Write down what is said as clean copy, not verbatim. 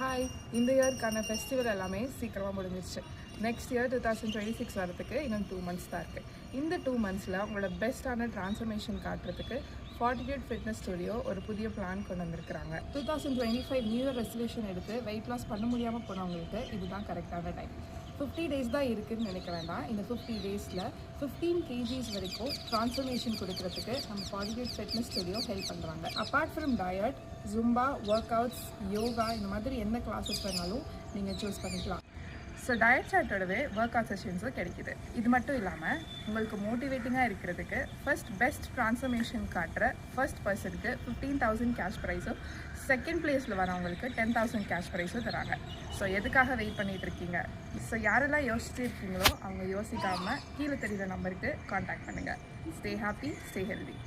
Hi, இந்த இயர்க்கான festival எல்லாமே சீக்கிரமாக முடிஞ்சிருச்சு. நெக்ஸ்ட் இயர் 2026 வரதுக்கு இன்னும் 2 months தான் இருக்குது. இந்த 2 monthsல உங்களோட பெஸ்ட்டான ட்ரான்ஸ்ஃபர்மேஷன் காட்டுறதுக்கு ஃபார்ட்டிடியூட் ஃபிட்னஸ் ஸ்டுடியோ ஒரு புதிய பிளான் கொண்டு வந்திருக்கிறாங்க. 2025 நியூ இயர் ரெசல்யூஷன் எடுத்து வெயிட் லாஸ் பண்ண முடியாமல் போனவங்களுக்கு இதுதான் கரெக்டான டைம். 50 days தான் இருக்குதுன்னு நினைக்க வேண்டாம். இந்த 50 daysல 15 kgs வரைக்கும் ட்ரான்ஸ்ஃபர்மேஷன் கொடுக்கறதுக்கு நம்ம ஃபார்ட்டிடியூட் ஃபிட்னஸ் ஸ்டுடியோ ஹெல்ப் பண்ணுறாங்க. Apart from diet, Zumba, work outs, yoga இந்த மாதிரி எந்த கிளாஸஸ் வேணாலும் நீங்கள் சூஸ் பண்ணிக்கலாம். ஸோ டயட் சார்ட்டோடவே ஒர்க் அவுட் செஷன்ஸும் கிடைக்குது. இது மட்டும் இல்லாமல் உங்களுக்கு மோட்டிவேட்டிங்காக இருக்கிறதுக்கு பெஸ்ட் ட்ரான்ஸ்ஃபர்மேஷன் காட்டுற ஃபர்ஸ்ட் பர்சனுக்கு 15,000 கேஷ் ப்ரைஸும், செகண்ட் பிளேஸில் வரவங்களுக்கு 10,000 கேஷ் ப்ரைஸும் தராங்க. ஸோ எதுக்காக வெயிட் பண்ணிகிட்டு இருக்கீங்க? ஸோ யாரெல்லாம் யோசிச்சுட்டு இருக்கீங்களோ அவங்க யோசிக்காமல் கீழே தெரிகிற நம்பருக்கு கான்டாக்ட் பண்ணுங்கள். Stay happy, stay healthy.